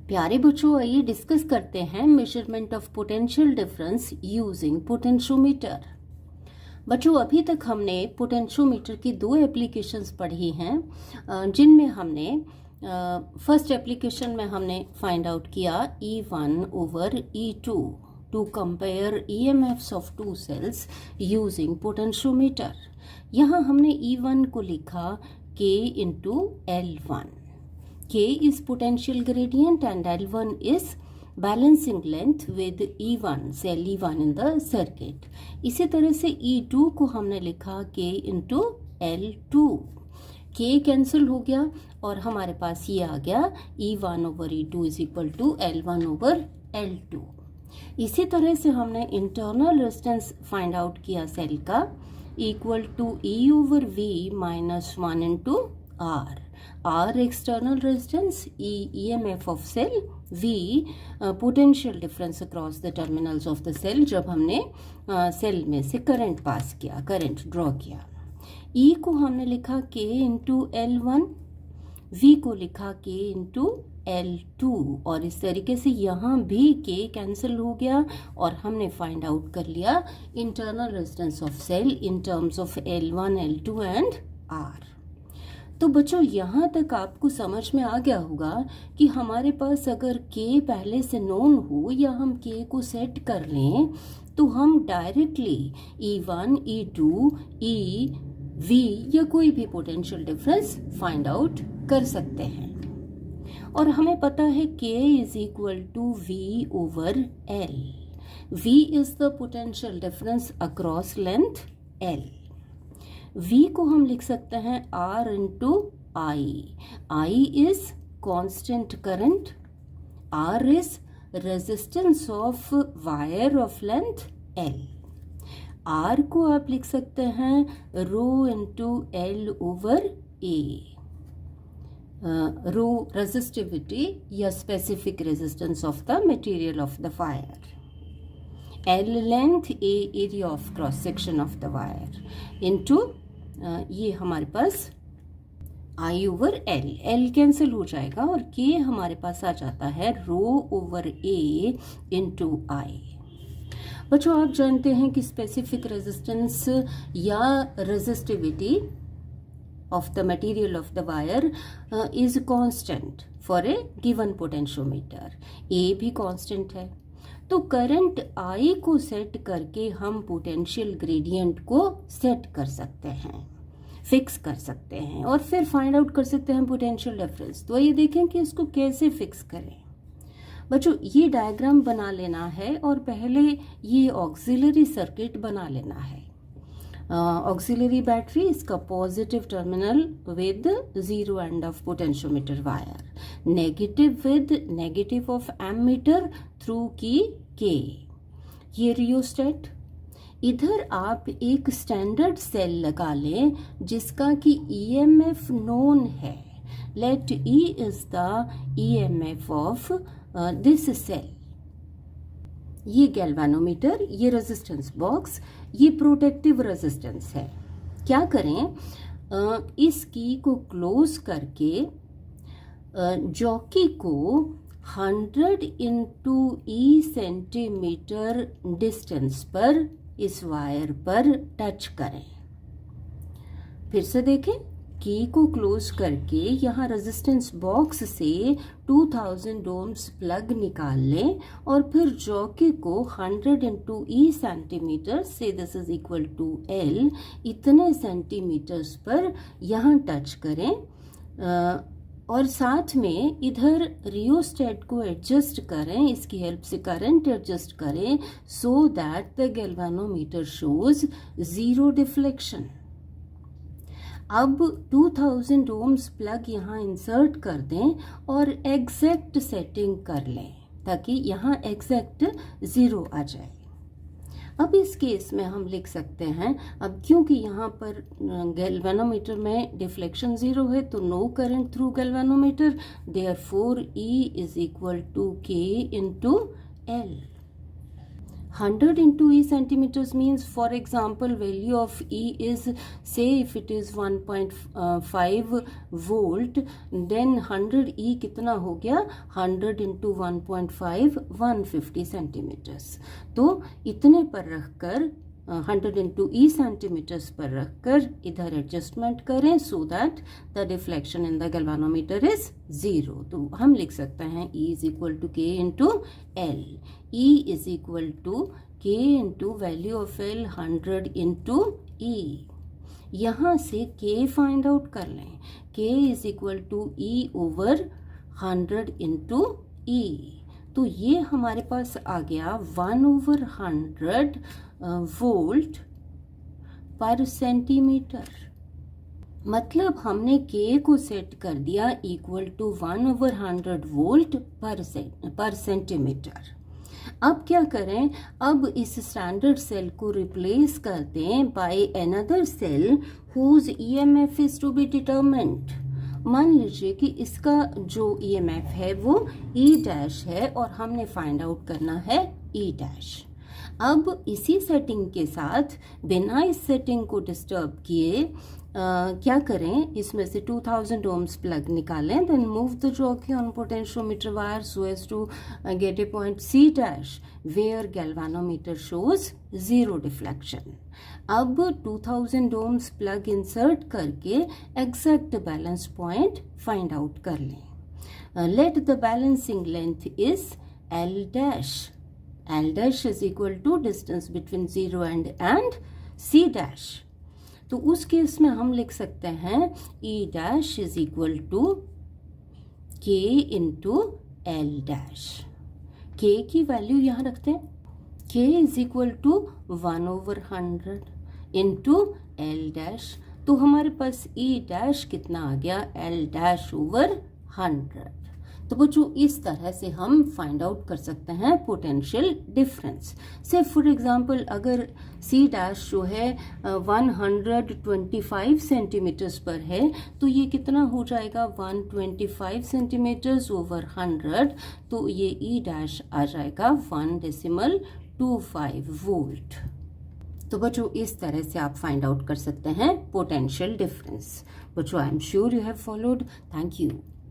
प्यारे बच्चों, आइए डिस्कस करते हैं measurement of potential difference using potentiometer. बच्चों, अभी तक हमने पोटेंशियोमीटर की दो एप्लीकेशंस पढ़ी हैं, जिनमें हमने फर्स्ट एप्लीकेशन में हमने फाइंड आउट किया E1 over E2 to compare EMFs of two cells using potentiometer. यहाँ हमने E1 को लिखा K into L1। K is potential gradient and L1 is balancing length with E1, cell E1 in the circuit। इसी तरह से E2 को हमने लिखा K into L2। K cancel हो गया और हमारे पास ये आ गया E1 over E2 is equal to L1 over L2। इसी तरह से हमने इंटरनल रेजिस्टेंस फाइंड आउट किया सेल का, equal to E over V minus 1 into R। R external resistance, E EMF of cell, V potential difference across the terminals of the cell जब हमने cell में से करंट पास किया, current draw किया। E को हमने लिखा K इंटू L1, V को लिखा K इंटू L2 और इस तरीके से यहाँ भी K कैंसिल हो गया और हमने फाइंड आउट कर लिया internal resistance of cell in terms of L1, L2 and R। तो बच्चों, यहाँ तक आपको समझ में आ गया होगा कि हमारे पास अगर K पहले से नोन हो या हम K को सेट कर लें तो हम directly E1, E2, E, V या कोई भी पोटेंशियल डिफरेंस फाइंड आउट कर सकते हैं। और हमें पता है K is equal to V over L। V is the potential difference across length L। V को हम लिख सकते हैं R into I। I is constant current, R is resistance of wire of length L। R को आप लिख सकते हैं rho into L over A। Rho resistivity या specific resistance of the material of the wire, L length, A area of cross section of the wire into ये हमारे पास I over L। L cancel हो जाएगा और K हमारे पास आ जाता है रो over A into I। बच्चों, आप जानते हैं कि स्पेसिफिक रेजिस्टेंस या resistivity of the material of the wire is constant for a given potentiometer। A भी constant है, तो करंट I को सेट करके हम पोटेंशियल ग्रेडियंट को सेट कर सकते हैं, फिक्स कर सकते हैं और फिर फाइंड आउट कर सकते हैं पोटेंशियल डिफरेंस। तो ये देखें कि इसको कैसे फिक्स करें। बच्चों, ये डायग्राम बना लेना है और पहले ये ऑक्सिलरी सर्किट बना लेना है। ऑक्सिलरी बैटरी, इसका positive terminal with zero end of potentiometer wire, negative with negative of ammeter through की K। ये रियोस्टेट, इधर आप एक स्टैंडर्ड सेल लगा लें जिसका कि EMF नोन है। Let E is the EMF of this cell. ये गैल्वेनोमीटर, ये रेजिस्टेंस बॉक्स, ये प्रोटेक्टिव रेजिस्टेंस है। क्या करें, इस की को क्लोज करके जॉकी को 100 इंटू E सेंटीमीटर डिस्टेंस पर इस वायर पर टच करें। फिर से देखें, की को क्लोज करके यहाँ रेजिस्टेंस बॉक्स से 2000 ओम्स प्लग निकाल लें और फिर जॉकी को 100 इंटू E सेंटीमीटर से this is equal to L इतने सेंटीमीटर्स पर यहाँ टच करें और साथ में इधर रियोस्टेट को एडजस्ट करें, इसकी हेल्प से करंट एडजस्ट करें so that the galvanometer shows zero deflection. अब 2000 ओम्स प्लग यहाँ इंसर्ट कर दें और एग्जैक्ट सेटिंग कर लें ताकि यहाँ एग्जैक्ट जीरो आ जाए। अब इस केस में हम लिख सकते हैं, अब क्योंकि यहाँ पर गैल्वेनोमीटर में डिफ्लेक्शन जीरो है तो no current through galvanometer, therefore E is equal to K into L। 100 into E centimeters means, for example, value of E is, say if it is 1.5 volt, then 100 E कितना हो गया, 100 into 1.5 150 centimeters. तो इतने पर रखकर 100 into E centimeters पर रखकर इधर एडजस्टमेंट करें so that the deflection in the galvanometer is 0. तो हम लिख सकते हैं E is equal to K into L. E is equal to K into value of L 100 into E. यहाँ से K फाइंड आउट कर लें. K is equal to E over 100 into E. तो ये हमारे पास आ गया 1/100 वोल्ट पर सेंटीमीटर. मतलब हमने K को सेट कर दिया इक्वल टू 1/100 वोल्ट पर सेंटीमीटर. अब क्या करें, अब इस स्टैंडर्ड सेल को रिप्लेस कर दें by another cell whose EMF is to be determined. मान लीजिए कि इसका जो EMF है वो E' है और हमने फाइंड आउट करना है E'. अब इसी सेटिंग के साथ बिना इस सेटिंग को डिस्टर्ब किए क्या करें, इसमें से 2000 ohms प्लग निकालें, then move the jockey on potentiometer wire so as to get a point C' where galvanometer shows 0 deflection. अब 2000 ohms प्लग इंसर्ट करके exact balance point find out कर लें. Let the balancing length is L'. L' is equal to distance between 0 and C'. तो उस case में हम लिख सकते हैं E' is equal to K into L'. K की वैल्यू यहाँ रखते हैं. K is equal to 1/100 into L'. तो हमारे पास E' कितना आ गया, L'/100. तो बच्चों इस तरह से हम फाइंड आउट कर सकते हैं पोटेंशियल डिफरेंस. से फॉर एग्जांपल अगर C' जो है 125 सेंटीमीटर्स पर है तो ये कितना हो जाएगा, 125 सेंटीमीटर्स over 100. तो ये E' आ जाएगा 1.25 वोल्ट. तो बच्चों इस तरह से आप फाइंड आउट कर सकते हैं पोटेंशियल डिफरेंस. बच्चों I am sure you have followed. Thank you.